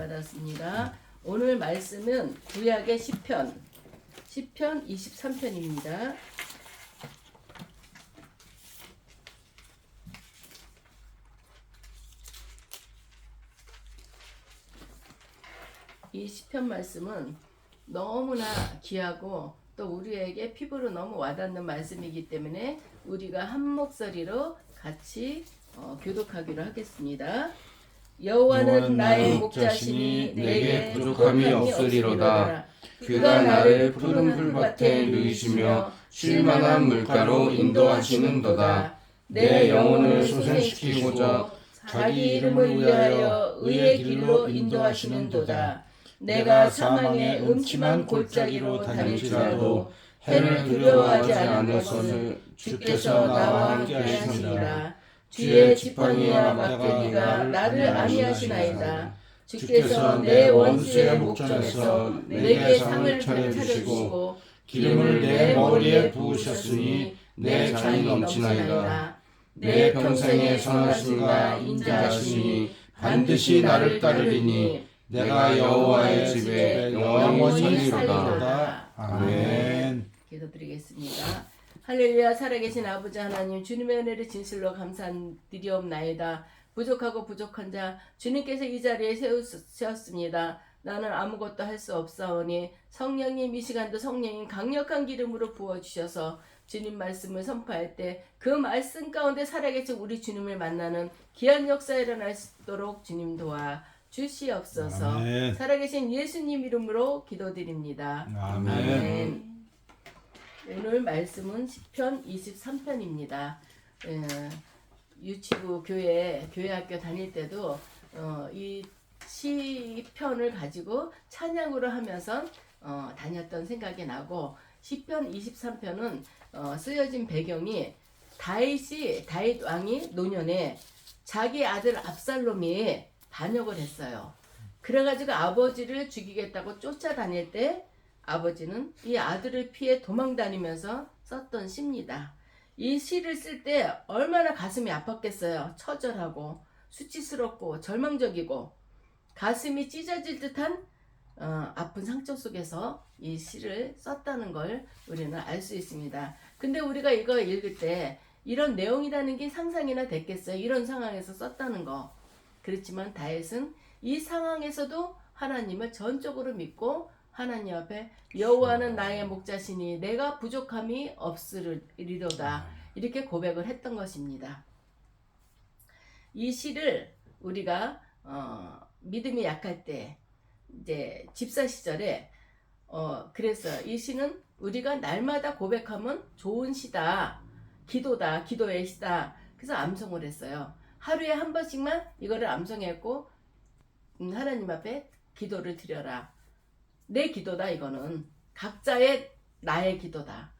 받았습니다. 오늘 말씀은 구약의 시편 23편입니다. 이 시편 말씀은 너무나 귀하고 또 우리에게 피부로 너무 와닿는 말씀이기 때문에 우리가 한 목소리로 같이 교독하기로 하겠습니다. 여호와는 나의 목자시니 내게 부족함이 없으리로다. 그가 나를 푸른 풀밭에 누이시며 쉴만한 물가로 인도하시는도다. 내 영혼을 소생시키고자 자기 이름을 위하여 의의 길로 인도하시는도다. 내가 사망의 음침한 골짜기로 다닐지라도 해를 두려워하지 않을 것을 주께서 나와 함께 하시니라. 주의 지팡이와 막대기가 나를 안위하시나이다. 주께서 내 원수의 목전에서 내게 상을 차려주시고 기름을 내 머리에 부으셨으니 내 잔이 넘치나이다. 내 평생의 선하심과 인자하심이 반드시 나를 따르리니 내가 여호와의 집에 영원히 살리로다. 아멘. 기도드리겠습니다. 할렐루야. 살아계신 아버지 하나님, 주님의 은혜를 진실로 감사드리옵나이다. 부족하고 부족한 자 주님께서 이 자리에 세우셨습니다. 나는 아무것도 할 수 없사오니 성령님 이 시간도 성령님 강력한 기름으로 부어주셔서 주님 말씀을 선포할 때 그 말씀 가운데 살아계신 우리 주님을 만나는 귀한 역사에 일어날 수 있도록 주님 도와 주시옵소서. 아멘. 살아계신 예수님 이름으로 기도드립니다. 아멘. 오늘 말씀은 시편 23편입니다. 유치부 교회학교 다닐 때도 이 시편을 가지고 찬양으로 하면서 다녔던 생각이 나고, 시편 23편은 쓰여진 배경이 다윗 왕이 노년에 자기 아들 압살롬이 반역을 했어요. 그래가지고 아버지를 죽이겠다고 쫓아다닐 때 아버지는 이 아들을 피해 도망다니면서 썼던 시입니다. 이 시를 쓸 때 얼마나 가슴이 아팠겠어요. 처절하고 수치스럽고 절망적이고 가슴이 찢어질 듯한 아픈 상처 속에서 이 시를 썼다는 걸 우리는 알 수 있습니다. 근데 우리가 이거 읽을 때 이런 내용이라는 게 상상이나 됐겠어요. 이런 상황에서 썼다는 거. 그렇지만 다윗은 이 상황에서도 하나님을 전적으로 믿고 하나님 앞에 여호와는 나의 목자시니 내가 부족함이 없으리로다, 이렇게 고백을 했던 것입니다. 이 시를 우리가 믿음이 약할 때, 이제 집사 시절에 그래서 이 시는 우리가 날마다 고백하면 좋은 시다, 기도다, 기도의 시다. 그래서 암송을 했어요. 하루에 한 번씩만 이거를 암송했고 하나님 앞에 기도를 드려라. 내 기도다, 이거는 각자의 나의 기도다.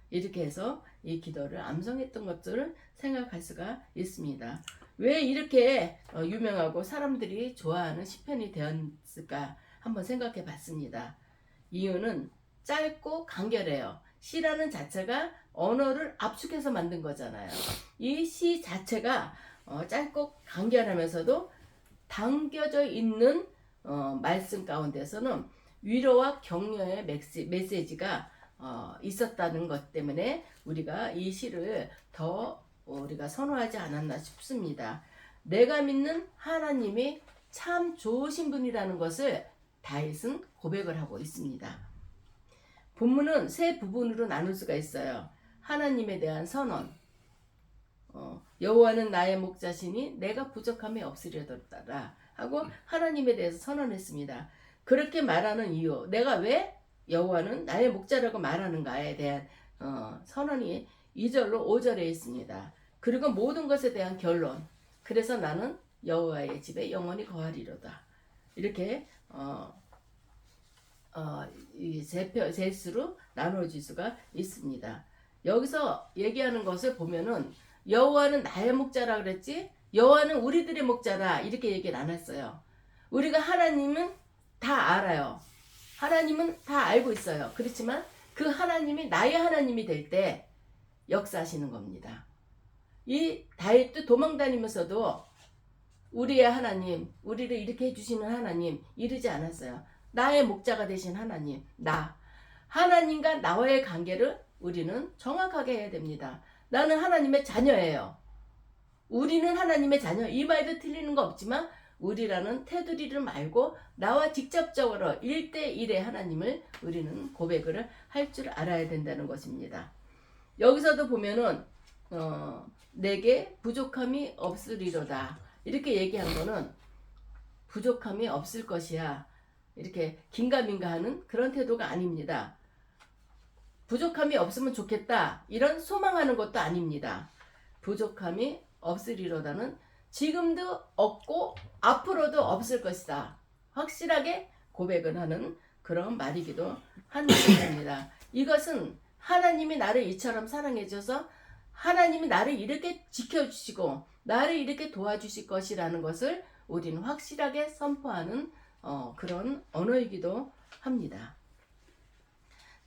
이렇게 해서 이 기도를 암송했던 것들을 생각할 수가 있습니다. 왜 이렇게 유명하고 사람들이 좋아하는 시편이 되었을까 한번 생각해 봤습니다. 이유는 짧고 간결해요. 시라는 자체가 언어를 압축해서 만든 거잖아요. 이 시 자체가 짧고 간결하면서도 담겨져 있는 말씀 가운데서는 위로와 격려의 메시지가 있었다는 것 때문에 우리가 이 시를 더 우리가 선호하지 않았나 싶습니다. 내가 믿는 하나님이 참 좋으신 분이라는 것을 다윗은 고백을 하고 있습니다. 본문은 세 부분으로 나눌 수가 있어요. 하나님에 대한 선언, 여호와는 나의 목자시니 내가 부족함이 없으리로다 하고 하나님에 대해서 선언했습니다. 그렇게 말하는 이유, 내가 왜 여호와는 나의 목자라고 말하는가에 대한 선언이 2절로 5절에 있습니다. 그리고 모든 것에 대한 결론, 그래서 나는 여호와의 집에 영원히 거하리로다. 이렇게 이 세 수로 나눠질 수가 있습니다. 여기서 얘기하는 것을 보면은 여호와는 나의 목자라 그랬지, 여호와는 우리들의 목자다, 이렇게 얘기를 안 했어요. 우리가 하나님은 다 알아요. 하나님은 다 알고 있어요. 그렇지만 그 하나님이 나의 하나님이 될 때 역사하시는 겁니다. 이 다윗도 도망다니면서도 우리의 하나님, 우리를 이렇게 해주시는 하나님 이르지 않았어요. 나의 목자가 되신 하나님, 하나님과 나와의 관계를 우리는 정확하게 해야 됩니다. 나는 하나님의 자녀예요. 우리는 하나님의 자녀. 이 말도 틀리는 거 없지만 우리라는 테두리를 말고 나와 직접적으로 1대1의 하나님을 우리는 고백을 할 줄 알아야 된다는 것입니다. 여기서도 보면은 내게 부족함이 없으리로다 이렇게 얘기한 거는 부족함이 없을 것이야 이렇게 긴가민가 하는 그런 태도가 아닙니다. 부족함이 없으면 좋겠다 이런 소망하는 것도 아닙니다. 부족함이 없으리로다는 지금도 없고 앞으로도 없을 것이다 확실하게 고백을 하는 그런 말이기도 한 것입니다. 이것은 하나님이 나를 이처럼 사랑해 줘서 하나님이 나를 이렇게 지켜주시고 나를 이렇게 도와주실 것이라는 것을 우리는 확실하게 선포하는 그런 언어이기도 합니다.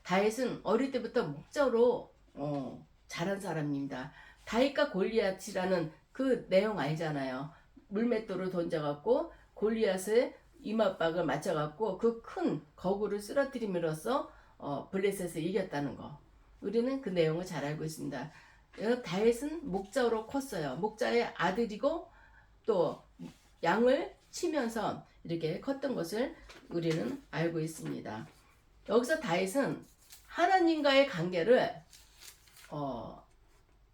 다윗은 어릴 때부터 목자로 자란 사람입니다. 다윗과 골리앗이라는 그 내용 알잖아요. 물맷돌을 던져갖고 골리앗의 이마박을 맞춰갖고 그 큰 거구를 쓰러뜨림으로써 블레셋을 이겼다는 거. 우리는 그 내용을 잘 알고 있습니다. 다윗은 목자로 컸어요. 목자의 아들이고 또 양을 치면서 이렇게 컸던 것을 우리는 알고 있습니다. 여기서 다윗은 하나님과의 관계를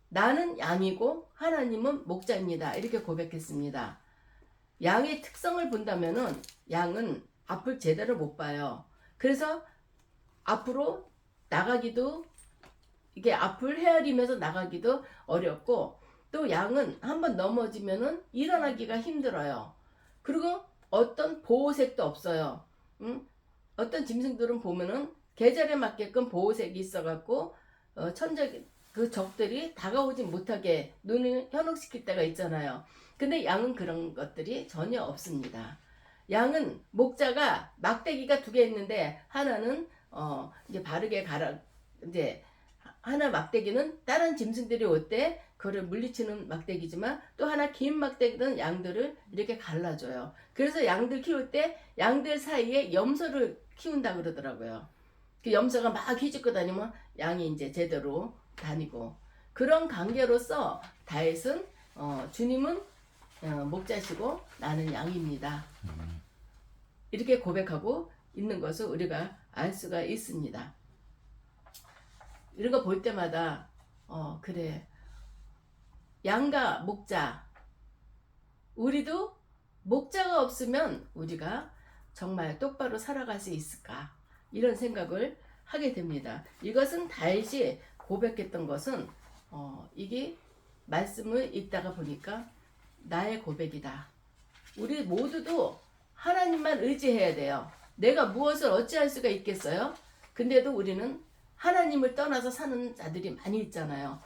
나는 양이고 하나님은 목자입니다. 이렇게 고백했습니다. 양의 특성을 본다면은 양은 앞을 제대로 못 봐요. 그래서 앞으로 나가기도 이게 앞을 헤아리면서 나가기도 어렵고 또 양은 한번 넘어지면은 일어나기가 힘들어요. 그리고 어떤 보호색도 없어요. 어떤 짐승들은 보면은 계절에 맞게끔 보호색이 있어갖고 그 적들이 다가오지 못하게 눈을 현혹시킬 때가 있잖아요. 근데 양은 그런 것들이 전혀 없습니다. 양은 목자가 막대기가 2개 있는데 하나는 이제 바르게 이제 하나 막대기는 다른 짐승들이 올 때 그를 물리치는 막대기지만 또 하나 긴 막대기는 양들을 이렇게 갈라줘요. 그래서 양들 키울 때 양들 사이에 염소를 키운다 그러더라고요. 그 염소가 막 휘짓고 다니면 양이 이제 제대로 다니고 그런 관계로서 다윗은 주님은 목자시고 나는 양입니다. 이렇게 고백하고 있는 것을 우리가 알 수가 있습니다. 이런 거 볼 때마다 그래 양과 목자 우리도 목자가 없으면 우리가 정말 똑바로 살아갈 수 있을까 이런 생각을 하게 됩니다. 이것은 다윗이 고백했던 것은 이게 말씀을 읽다가 보니까 나의 고백이다. 우리 모두도 하나님만 의지해야 돼요. 내가 무엇을 어찌할 수가 있겠어요? 근데도 우리는 하나님을 떠나서 사는 자들이 많이 있잖아요.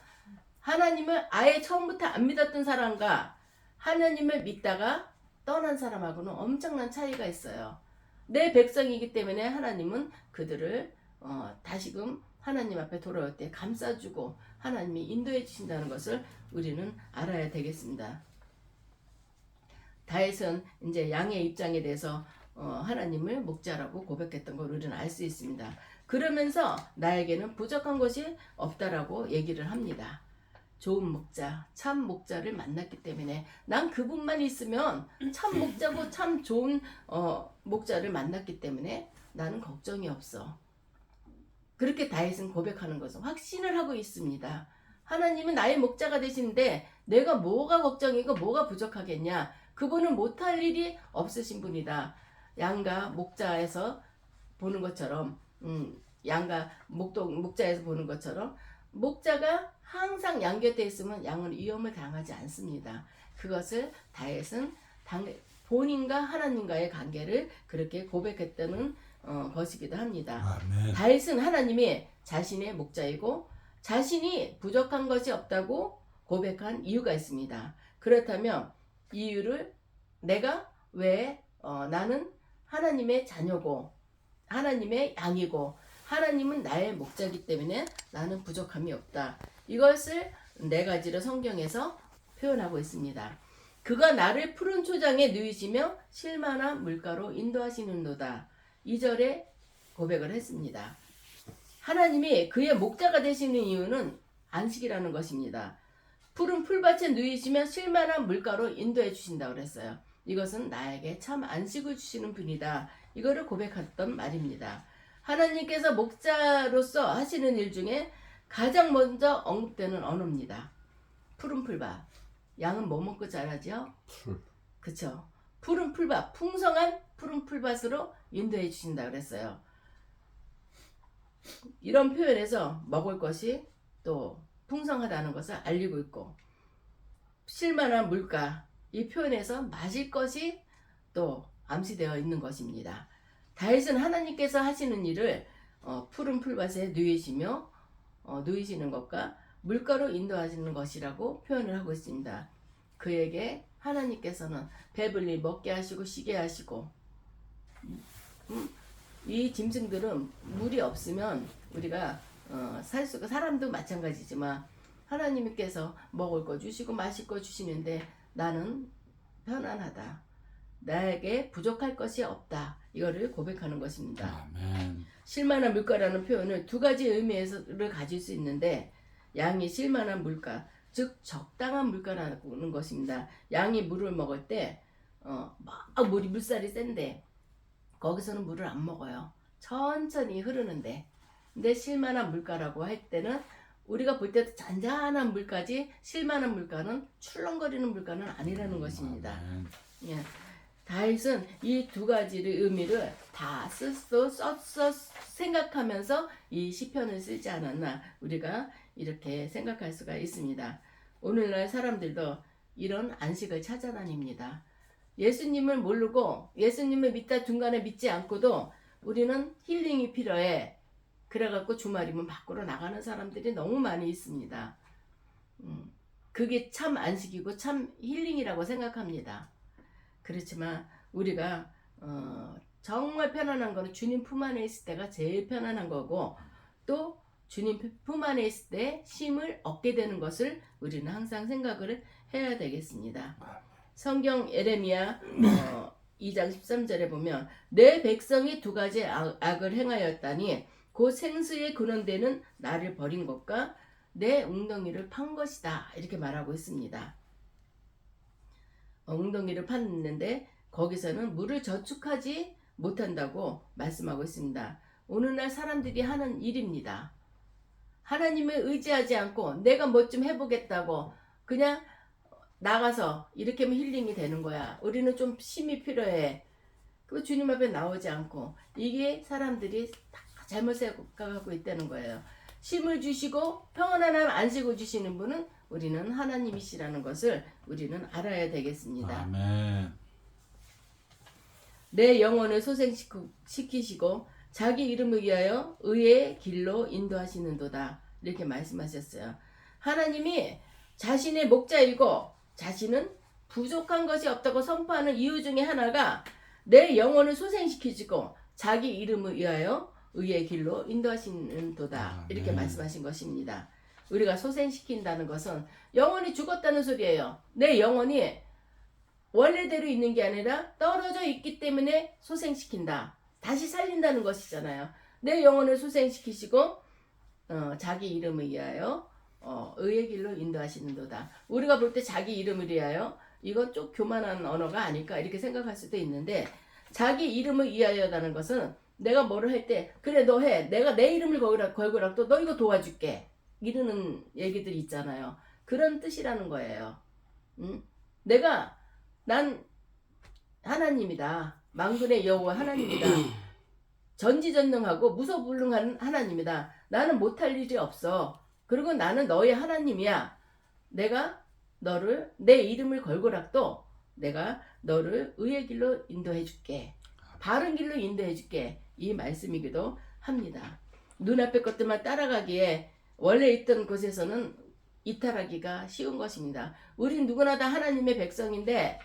하나님을 아예 처음부터 안 믿었던 사람과 하나님을 믿다가 떠난 사람하고는 엄청난 차이가 있어요. 내 백성이기 때문에 하나님은 그들을 다시금 하나님 앞에 돌아올 때 감싸주고 하나님이 인도해 주신다는 것을 우리는 알아야 되겠습니다. 다윗은 이제 양의 입장에 대해서 하나님을 목자라고 고백했던 걸 우리는 알 수 있습니다. 그러면서 나에게는 부족한 것이 없다라고 얘기를 합니다. 좋은 목자, 참 목자를 만났기 때문에 난 그분만 있으면 참 목자고 참 좋은 목자를 만났기 때문에 나는 걱정이 없어. 그렇게 다윗은 고백하는 것은 확신을 하고 있습니다. 하나님은 나의 목자가 되시는데 내가 뭐가 걱정이고 뭐가 부족하겠냐. 그분은 못할 일이 없으신 분이다. 양과 목자에서 보는 것처럼 양과 목자에서 보는 것처럼 목자가 항상 양 곁에 있으면 양은 위험을 당하지 않습니다. 그것을 다윗은 본인과 하나님과의 관계를 그렇게 고백했다는 것이기도 합니다. 아멘. 다윗은 하나님이 자신의 목자이고 자신이 부족한 것이 없다고 고백한 이유가 있습니다. 그렇다면 이유를 내가 왜 나는 하나님의 자녀고 하나님의 양이고 하나님은 나의 목자이기 때문에 나는 부족함이 없다. 이것을 4가지로 성경에서 표현하고 있습니다. 그가 나를 푸른 초장에 누이시며 쉴만한 물가로 인도하시는도다. 2절에 고백을 했습니다. 하나님이 그의 목자가 되시는 이유는 안식이라는 것입니다. 푸른 풀밭에 누이시며 쉴만한 물가로 인도해 주신다고 그랬어요. 이것은 나에게 참 안식을 주시는 분이다. 이거를 고백했던 말입니다. 하나님께서 목자로서 하시는 일 중에 가장 먼저 언급되는 언어입니다. 푸른 풀밭. 양은 뭐 먹고 자라죠? 풀. 그쵸. 푸른 풀밭, 풍성한 푸른 풀밭으로 인도해 주신다 그랬어요. 이런 표현에서 먹을 것이 또 풍성하다는 것을 알리고 있고, 쉴만한 물가, 이 표현에서 마실 것이 또 암시되어 있는 것입니다. 다윗은 하나님께서 하시는 일을 푸른 풀밭에 누이시는 것과 물가로 인도하시는 것이라고 표현을 하고 있습니다. 그에게 하나님께서는 배불리 먹게 하시고 쉬게 하시고, 이 짐승들은 물이 없으면 우리가 살 수가, 사람도 마찬가지지만 하나님께서 먹을 거 주시고 마실 거 주시는데 나는 편안하다. 나에게 부족할 것이 없다. 이거를 고백하는 것입니다. 아멘. 쉴만한 물가라는 표현을 두 가지 의미를 가질 수 있는데, 양이 쉴만한 물가, 즉 적당한 물가라는 것입니다. 양이 물을 먹을 때 막 물살이 센데 거기서는 물을 안 먹어요. 천천히 흐르는데, 근데 쉴만한 물가라고 할 때는 우리가 볼 때도 잔잔한 물까지, 쉴만한 물가는 출렁거리는 물가는 아니라는 것입니다. 예. 다윗은 이 두 가지의 의미를 다 썼어 생각하면서 이 시편을 쓰지 않았나, 우리가 이렇게 생각할 수가 있습니다. 오늘날 사람들도 이런 안식을 찾아다닙니다. 예수님을 모르고 예수님을 믿다 중간에 믿지 않고도 우리는 힐링이 필요해. 그래갖고 주말이면 밖으로 나가는 사람들이 너무 많이 있습니다. 그게 참 안식이고 참 힐링이라고 생각합니다. 그렇지만 우리가 정말 편안한 거는 주님 품 안에 있을 때가 제일 편안한 거고, 또 주님 품 안에 있을 때 쉼을 얻게 되는 것을 우리는 항상 생각을 해야 되겠습니다. 성경 예레미야 2장 13절에 보면 내 백성이 두 가지 악을 행하였다니 곧 생수의 근원되는 나를 버린 것과 내 웅덩이를 판 것이다. 이렇게 말하고 있습니다. 웅덩이를 팠는데 거기서는 물을 저축하지 못한다고 말씀하고 있습니다. 오늘날 사람들이 하는 일입니다. 하나님을 의지하지 않고 내가 뭐 좀 해보겠다고 그냥 나가서 이렇게 하면 힐링이 되는 거야. 우리는 좀 쉼이 필요해. 그 주님 앞에 나오지 않고, 이게 사람들이 다 잘못 생각하고 있다는 거예요. 쉼을 주시고 평안한 안식을 주시는 분은 우리는 하나님이시라는 것을 우리는 알아야 되겠습니다. 아멘. 내 영혼을 소생시키시고 자기 이름을 위하여 의의 길로 인도하시는도다. 이렇게 말씀하셨어요. 하나님이 자신의 목자이고 자신은 부족한 것이 없다고 선포하는 이유 중에 하나가 내 영혼을 소생시키시고 자기 이름을 위하여 의의 길로 인도하시는도다. 이렇게 말씀하신 것입니다. 우리가 소생시킨다는 것은 영혼이 죽었다는 소리예요. 내 영혼이 원래대로 있는 게 아니라 떨어져 있기 때문에 소생시킨다. 다시 살린다는 것이잖아요. 내 영혼을 소생시키시고 자기 이름을 위하여 의의 길로 인도하시는도다. 우리가 볼 때 자기 이름을 위하여, 이건 좀 교만한 언어가 아닐까 이렇게 생각할 수도 있는데, 자기 이름을 위하여라는 것은 내가 뭐를 할 때 그래 너 해, 내가 내 이름을 걸고라도 너 이거 도와줄게 이러는 얘기들이 있잖아요. 그런 뜻이라는 거예요. 난 하나님이다. 만군의 여호와 하나님이다. 전지전능하고 무소불능한 하나님이다. 나는 못할 일이 없어. 그리고 나는 너의 하나님이야. 내가 너를, 내 이름을 걸고라도 내가 너를 의의 길로 인도해 줄게. 바른 길로 인도해 줄게. 이 말씀이기도 합니다. 눈앞의 것들만 따라가기에 원래 있던 곳에서는 이탈하기가 쉬운 것입니다. 우린 누구나 다 하나님의 백성인데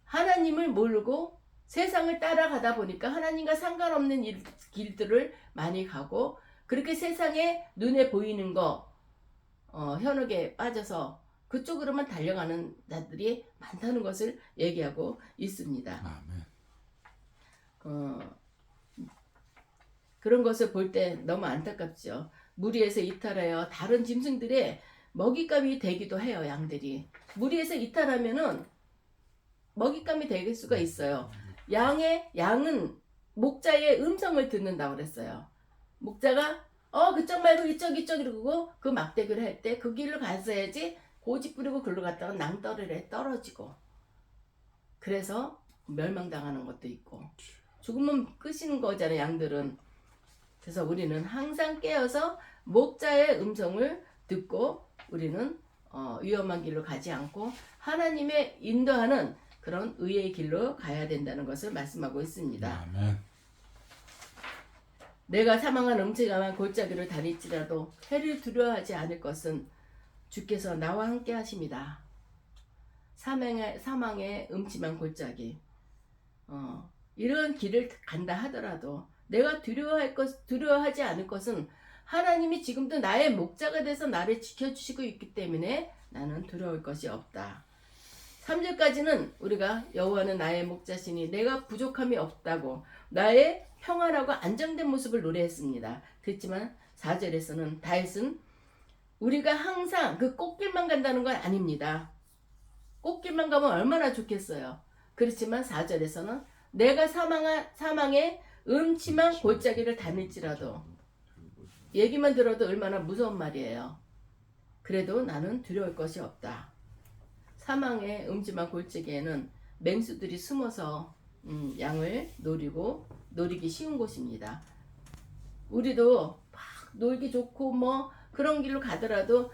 하나님을 모르고 세상을 따라가다 보니까 하나님과 상관없는 길들을 많이 가고, 그렇게 세상에 눈에 보이는 거 현혹에 빠져서 그쪽으로만 달려가는 자들이 많다는 것을 얘기하고 있습니다. 아멘. 그런 것을 볼 때 너무 안타깝죠. 무리에서 이탈하여 다른 짐승들의 먹잇감이 되기도 해요. 양들이 무리에서 이탈하면은 먹잇감이 될 수가 있어요. 양은 목자의 음성을 듣는다고 그랬어요. 목자가 그쪽 말고 이쪽 이러고 그 막대기를 할 때 그 길로 갔어야지 고집 부리고 글로 갔다가 낭떠러리에 떨어지고 그래서 멸망당하는 것도 있고 죽으면 끝인 거잖아요. 양들은. 그래서 우리는 항상 깨어서 목자의 음성을 듣고 우리는 위험한 길로 가지 않고 하나님의 인도하는 그런 의의 길로 가야 된다는 것을 말씀하고 있습니다. 아멘. 내가 사망한 음침한 골짜기를 다닐지라도 해를 두려워하지 않을 것은 주께서 나와 함께 하십니다. 사망의 음침한 골짜기 이런 길을 간다 하더라도 내가 두려워하지 않을 것은 하나님이 지금도 나의 목자가 돼서 나를 지켜주시고 있기 때문에 나는 두려울 것이 없다. 3절까지는 우리가 여호와는 나의 목자시니 내가 부족함이 없다고 나의 평안하고 안정된 모습을 노래했습니다. 그렇지만 4절에서는 다윗은 우리가 항상 그 꽃길만 간다는 건 아닙니다. 꽃길만 가면 얼마나 좋겠어요. 그렇지만 4절에서는 내가 사망의 음침한 골짜기를 다닐지라도 얘기만 들어도 얼마나 무서운 말이에요. 그래도 나는 두려울 것이 없다. 사망의 음침한 골짜기에는 맹수들이 숨어서 양을 노리기 쉬운 곳입니다. 우리도 막 놀기 좋고 뭐 그런 길로 가더라도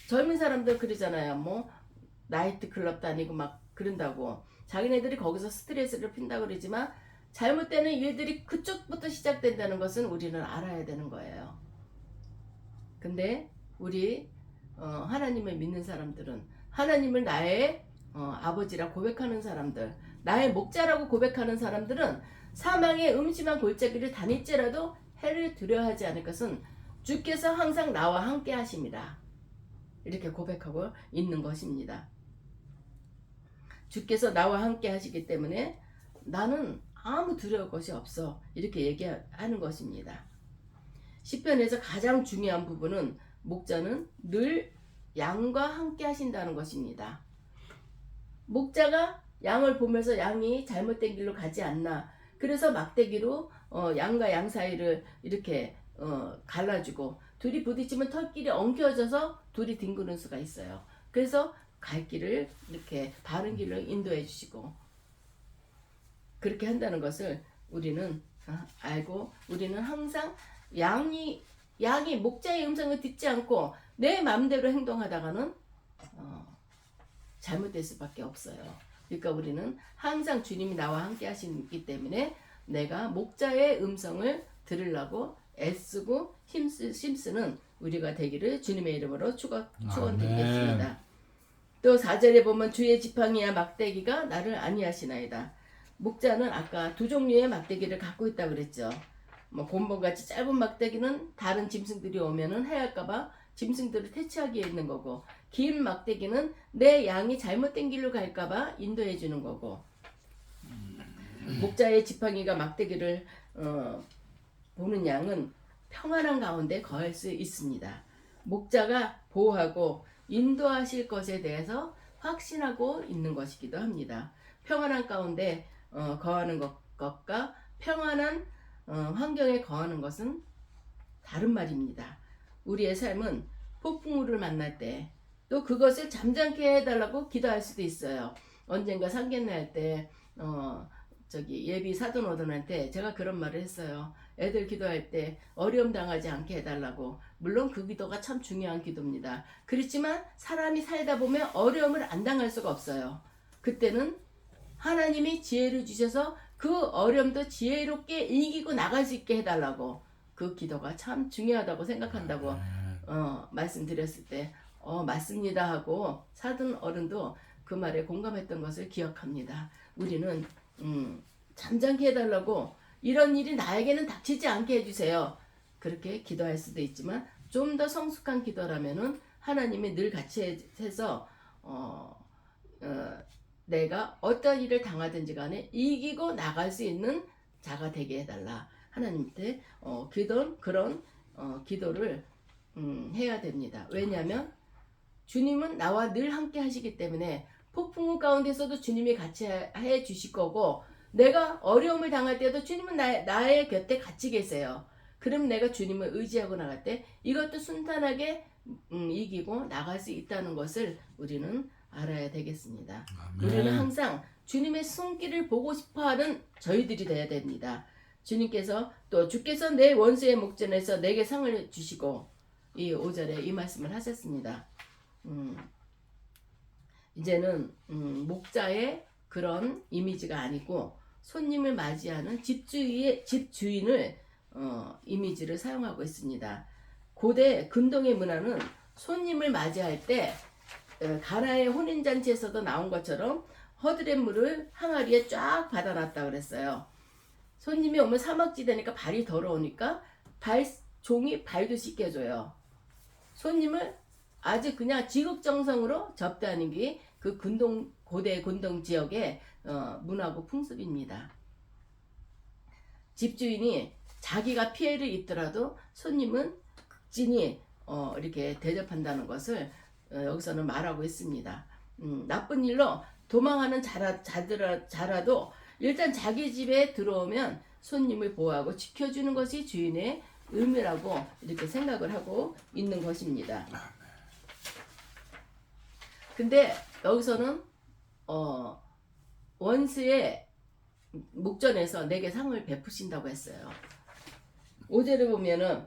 젊은 사람들 그러잖아요. 뭐 나이트 클럽 다니고 막 그런다고 자기네들이 거기서 스트레스를 핀다고 그러지만 잘못되는 일들이 그쪽부터 시작된다는 것은 우리는 알아야 되는 거예요. 근데 우리 하나님을 믿는 사람들은 하나님을 나의 아버지라 고백하는 사람들, 나의 목자라고 고백하는 사람들은 사망의 음침한 골짜기를 다닐지라도 해를 두려워하지 않을 것은 주께서 항상 나와 함께 하십니다. 이렇게 고백하고 있는 것입니다. 주께서 나와 함께 하시기 때문에 나는 아무 두려울 것이 없어. 이렇게 얘기하는 것입니다. 시편에서 가장 중요한 부분은 목자는 늘 양과 함께 하신다는 것입니다. 목자가 양을 보면서 양이 잘못된 길로 가지 않나. 그래서 막대기로 양과 양 사이를 이렇게 갈라주고 둘이 부딪히면 털길이 엉켜져서 둘이 뒹구는 수가 있어요. 그래서 갈 길을 이렇게 바른 길로 인도해 주시고 그렇게 한다는 것을 우리는 알고 우리는 항상 양이 목자의 음성을 듣지 않고 내 마음대로 행동하다가는 잘못될 수밖에 없어요. 그러니까 우리는 항상 주님이 나와 함께 하시기 때문에 내가 목자의 음성을 들으려고 애쓰고 힘쓰는 우리가 되기를 주님의 이름으로 축원드리겠습니다. 또 4절에 보면 주의 지팡이와 막대기가 나를 안위하시나이다. 목자는 아까 두 종류의 막대기를 갖고 있다고 그랬죠. 뭐 곤봉같이 짧은 막대기는 다른 짐승들이 오면은 해할까봐 짐승들을 퇴치하기 위해 있는 거고 긴 막대기는 내 양이 잘못된 길로 갈까봐 인도해 주는 거고 목자의 지팡이가 막대기를 보는 양은 평안한 가운데 거할 수 있습니다. 목자가 보호하고 인도하실 것에 대해서 확신하고 있는 것이기도 합니다. 평안한 가운데 거하는 것과 평안한 환경에 거하는 것은 다른 말입니다. 우리의 삶은 폭풍우를 만날 때 또 그것을 잠잠케 해달라고 기도할 수도 있어요. 언젠가 상견례 할 때 예비 사돈어른한테 제가 그런 말을 했어요. 애들 기도할 때 어려움 당하지 않게 해달라고. 물론 그 기도가 참 중요한 기도입니다. 그렇지만 사람이 살다 보면 어려움을 안 당할 수가 없어요. 그때는 하나님이 지혜를 주셔서 그 어려움도 지혜롭게 이기고 나갈 수 있게 해달라고. 그 기도가 참 중요하다고 생각한다고 말씀드렸을 때 맞습니다 하고 사돈 어른도 그 말에 공감했던 것을 기억합니다. 우리는 잠잠케 해달라고 이런 일이 나에게는 닥치지 않게 해주세요. 그렇게 기도할 수도 있지만 좀 더 성숙한 기도라면은 하나님이 늘 같이 해서 내가 어떤 일을 당하든지 간에 이기고 나갈 수 있는 자가 되게 해달라. 하나님한테 그런 기도를 해야 됩니다. 왜냐하면 주님은 나와 늘 함께 하시기 때문에 폭풍우 가운데서도 주님이 같이 해 주실 거고, 내가 어려움을 당할 때도 주님은 나의 곁에 같이 계세요. 그럼 내가 주님을 의지하고 나갈 때 이것도 순탄하게 이기고 나갈 수 있다는 것을 우리는 알아야 되겠습니다. 아멘. 우리는 항상 주님의 손길을 보고 싶어하는 저희들이 되어야 됩니다. 주께서 내 원수의 목전에서 내게 상을 주시고, 이 5절에 이 말씀을 하셨습니다. 이제는 목자의 그런 이미지가 아니고 손님을 맞이하는 집주인을 이미지를 사용하고 있습니다. 고대 근동의 문화는 손님을 맞이할 때 가나의 혼인잔치에서도 나온 것처럼 허들의 물을 항아리에 쫙 받아놨다 그랬어요. 손님이 오면 사막지대니까 발이 더러우니까 종이 발도 씻겨줘요. 손님을 아주 그냥 지극정성으로 접대하는 게 그 고대 근동 지역의 문화고 풍습입니다. 집주인이 자기가 피해를 입더라도 손님은 극진히 이렇게 대접한다는 것을 여기서는 말하고 있습니다. 나쁜 일로 도망하는 자라도 일단 자기 집에 들어오면 손님을 보호하고 지켜주는 것이 주인의 의무라고 이렇게 생각을 하고 있는 것입니다. 근데 여기서는 원수의 목전에서 내게 상을 베푸신다고 했어요. 5절을 보면은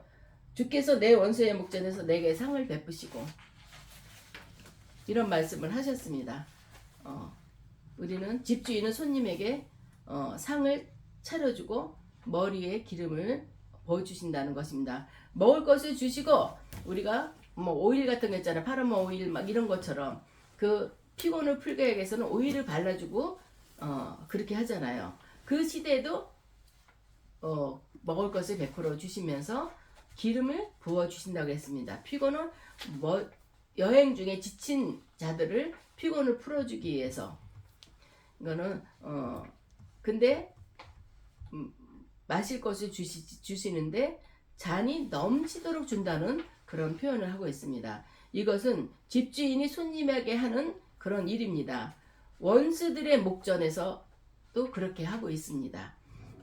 주께서 내 원수의 목전에서 내게 상을 베푸시고, 이런 말씀을 하셨습니다. 우리는 집주인은 손님에게 상을 차려주고 머리에 기름을 부어주신다는 것입니다. 먹을 것을 주시고, 우리가 뭐 오일 같은 거 있잖아요. 파라모 오일 막 이런 것처럼 그 피곤을 풀기 위해서는 오일을 발라주고 그렇게 하잖아요. 그 시대에도 먹을 것을 베풀어 주시면서 기름을 부어 주신다고 했습니다. 피곤은 여행 중에 지친 자들을 피곤을 풀어주기 위해서. 이거는 근데 마실 것을 주시는데 잔이 넘치도록 준다는 그런 표현을 하고 있습니다. 이것은 집주인이 손님에게 하는 그런 일입니다. 원수들의 목전에서 또 그렇게 하고 있습니다.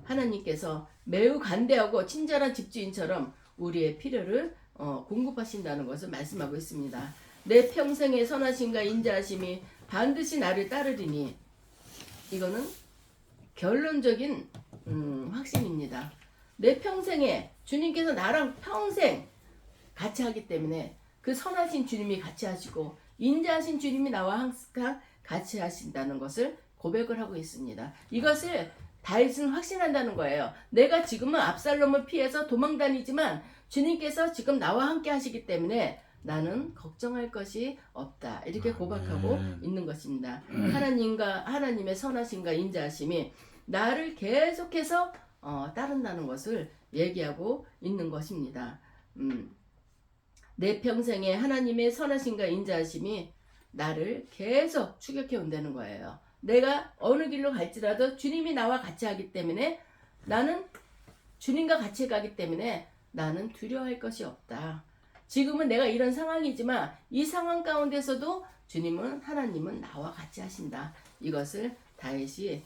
하나님께서 매우 간대하고 친절한 집주인처럼 우리의 필요를 공급하신다는 것을 말씀하고 있습니다. 내 평생의 선하심과 인자하심이 반드시 나를 따르리니, 이거는 결론적인 확신입니다. 내 평생에 주님께서 나랑 평생 같이 하기 때문에 그 선하신 주님이 같이 하시고 인자하신 주님이 나와 항상 같이 하신다는 것을 고백을 하고 있습니다. 이것을 다윗은 확신한다는 거예요. 내가 지금은 압살롬을 피해서 도망다니지만 주님께서 지금 나와 함께 하시기 때문에 나는 걱정할 것이 없다. 이렇게 고백하고 있는 것입니다. 하나님의 선하심과 인자하심이 나를 계속해서 따른다는 것을 얘기하고 있는 것입니다. 내 평생에 하나님의 선하심과 인자하심이 나를 계속 추격해 온다는 거예요. 내가 어느 길로 갈지라도 주님이 나와 같이 하기 때문에, 나는 주님과 같이 가기 때문에 나는 두려워할 것이 없다. 지금은 내가 이런 상황이지만 이 상황 가운데서도 하나님은 나와 같이 하신다. 이것을 다윗이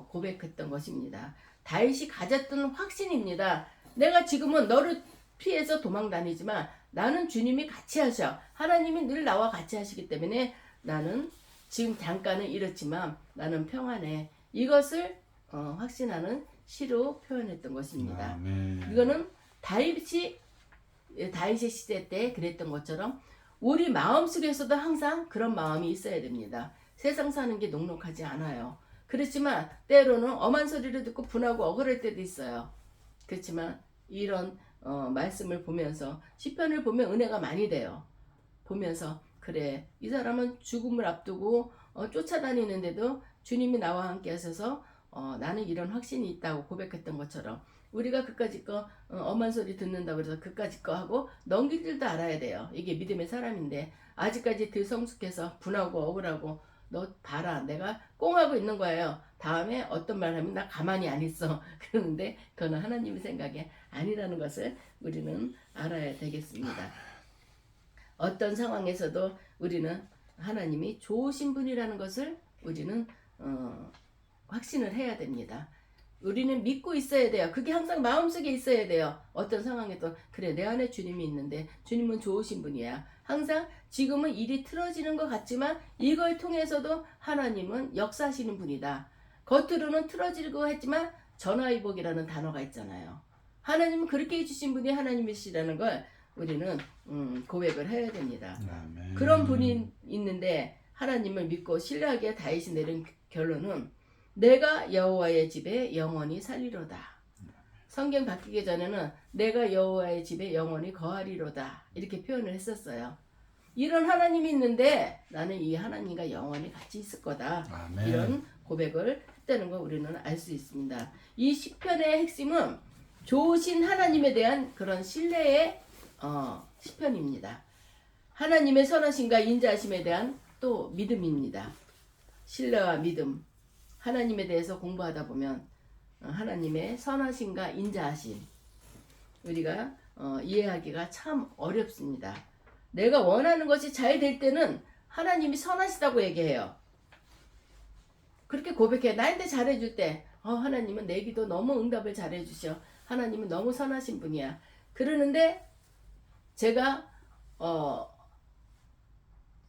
고백했던 것입니다. 다윗이 가졌던 확신입니다. 내가 지금은 너를 피해서 도망다니지만 나는 주님이 같이 하셔. 하나님이 늘 나와 같이 하시기 때문에 나는 지금 잠깐은 이렇지만 나는 평안해. 이것을 확신하는 시로 표현했던 것입니다. 아멘. 이거는 다윗의 시대 때 그랬던 것처럼 우리 마음속에서도 항상 그런 마음이 있어야 됩니다. 세상 사는 게 녹록하지 않아요. 그렇지만 때로는 엄한 소리를 듣고 분하고 억울할 때도 있어요. 그렇지만 이런 말씀을 보면서 시편을 보면 은혜가 많이 돼요. 보면서 그래, 이 사람은 죽음을 앞두고 쫓아다니는데도 주님이 나와 함께 하셔서 나는 이런 확신이 있다고 고백했던 것처럼 우리가 그까짓 거 엄한 소리 듣는다고 그래서 그까짓 거 하고 넘길 줄도 알아야 돼요. 이게 믿음의 사람인데 아직까지 들성숙해서 분하고 억울하고 너 봐라 내가 꽁하고 있는 거예요. 다음에 어떤 말 하면 나 가만히 안 있어. 그러는데 그거는 하나님의 생각이 아니라는 것을 우리는 알아야 되겠습니다. 어떤 상황에서도 우리는 하나님이 좋으신 분이라는 것을 우리는 확신을 해야 됩니다. 우리는 믿고 있어야 돼요. 그게 항상 마음속에 있어야 돼요. 어떤 상황에도 그래 내 안에 주님이 있는데 주님은 좋으신 분이야. 항상 지금은 일이 틀어지는 것 같지만 이걸 통해서도 하나님은 역사하시는 분이다. 겉으로는 틀어지고 했지만 전화위복이라는 단어가 있잖아요. 하나님은 그렇게 해주신 분이 하나님이시라는 걸 우리는 고백을 해야 됩니다. 아멘. 그런 분이 있는데 하나님을 믿고 신뢰하기에 다윗이 내린 결론은 내가 여호와의 집에 영원히 살리로다. 성경 바뀌기 전에는 내가 여호와의 집에 영원히 거하리로다 이렇게 표현을 했었어요. 이런 하나님이 있는데 나는 이 하나님과 영원히 같이 있을 거다. 아멘. 이런 고백을 했다는 걸 우리는 알 수 있습니다. 이 시편의 핵심은 좋으신 하나님에 대한 그런 신뢰의 시편입니다. 하나님의 선하심과 인자하심에 대한 또 믿음입니다. 신뢰와 믿음. 하나님에 대해서 공부하다 보면 하나님의 선하심과 인자하심 우리가 이해하기가 참 어렵습니다. 내가 원하는 것이 잘 될 때는 하나님이 선하시다고 얘기해요. 그렇게 고백해. 나한테 잘해줄 때 하나님은 내 기도 너무 응답을 잘해주셔. 하나님은 너무 선하신 분이야. 그러는데 제가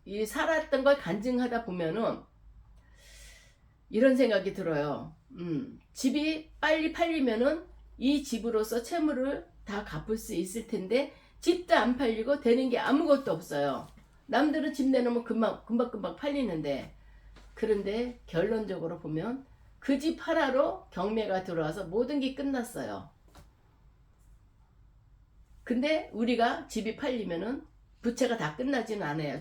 이 살았던 걸 간증하다 보면은 이런 생각이 들어요. 집이 빨리 팔리면은 이 집으로서 채무를 다 갚을 수 있을 텐데 집도 안 팔리고 되는 게 아무것도 없어요. 남들은 집 내놓으면 금방 팔리는데 그런데 결론적으로 보면 그 집 하나로 경매가 들어와서 모든 게 끝났어요. 근데 우리가 집이 팔리면은 부채가 다 끝나지는 않아요.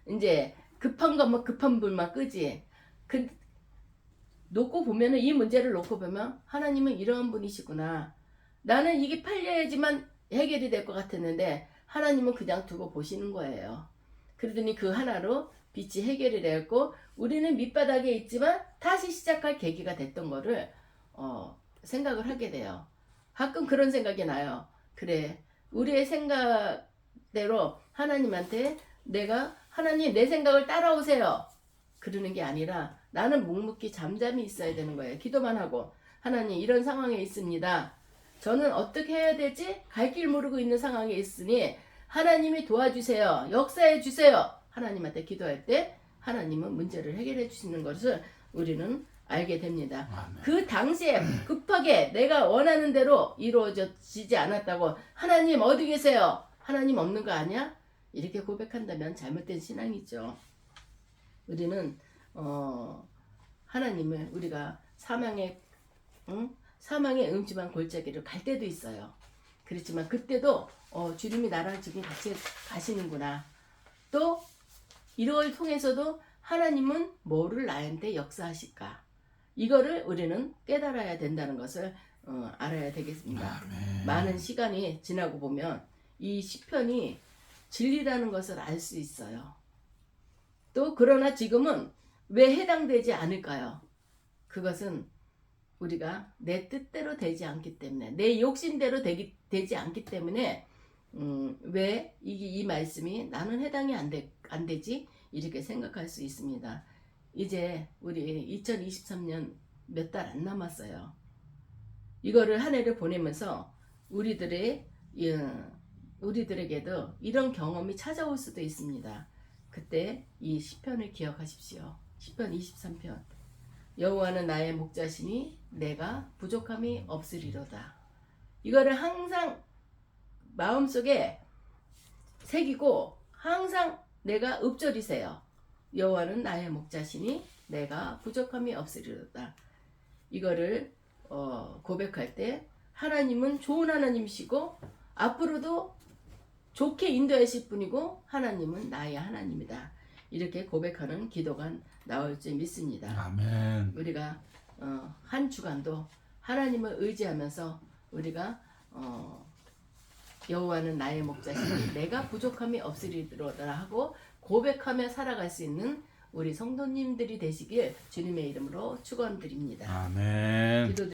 이제 급한 것만 급한 불만 끄지. 놓고 보면은 이 문제를 놓고 보면 하나님은 이러한 분이시구나. 나는 이게 팔려야지만 해결이 될 것 같았는데 하나님은 그냥 두고 보시는 거예요. 그러더니 그 하나로 빚이 해결이 되었고 우리는 밑바닥에 있지만 다시 시작할 계기가 됐던 거를 생각을 하게 돼요. 가끔 그런 생각이 나요. 그래 우리의 생각대로 하나님한테 내가 하나님 내 생각을 따라오세요. 그러는 게 아니라 나는 묵묵히 잠잠히 있어야 되는 거예요. 기도만 하고 하나님 이런 상황에 있습니다. 저는 어떻게 해야 될지 갈 길 모르고 있는 상황에 있으니 하나님이 도와주세요. 역사해 주세요. 하나님한테 기도할 때 하나님은 문제를 해결해 주시는 것을 우리는 알게 됩니다. 아멘. 그 당시에 급하게 내가 원하는 대로 이루어지지 않았다고 하나님 어디 계세요? 하나님 없는 거 아니야? 이렇게 고백한다면 잘못된 신앙이죠. 우리는 하나님을 우리가 사망의 음침한 골짜기를 갈 때도 있어요. 그렇지만 그때도 주님이 나랑 지금 같이 가시는구나. 또 이걸 통해서도 하나님은 뭐를 나한테 역사하실까? 이거를 우리는 깨달아야 된다는 것을 알아야 되겠습니다. 아멘. 많은 시간이 지나고 보면 이 시편이 진리라는 것을 알 수 있어요. 또 그러나 지금은 왜 해당되지 않을까요? 그것은 우리가 내 뜻대로 되지 않기 때문에 내 욕심대로 되지 않기 때문에 왜 이 말씀이 나는 해당이 안 되지? 이렇게 생각할 수 있습니다. 이제 우리 2023년 몇 달 안 남았어요. 이거를 한 해를 보내면서 우리들에게도 이런 경험이 찾아올 수도 있습니다. 그때 이 시편을 기억하십시오. 시편 23편. 여호와는 나의 목자시니 내가 부족함이 없으리로다. 이거를 항상 마음속에 새기고 항상 내가 읊조리세요. 여호와는 나의 목자시니 내가 부족함이 없으리로다. 이거를 고백할 때 하나님은 좋은 하나님이시고 앞으로도 좋게 인도하실 분이고 하나님은 나의 하나님이다. 이렇게 고백하는 기도가 나올 줄 믿습니다. 아멘. 우리가 한 주간도 하나님을 의지하면서 우리가 여호와는 나의 목자시니 내가 부족함이 없으리로다 하고 고백하며 살아갈 수 있는 우리 성도님들이 되시길 주님의 이름으로 축원드립니다. 아멘. 기도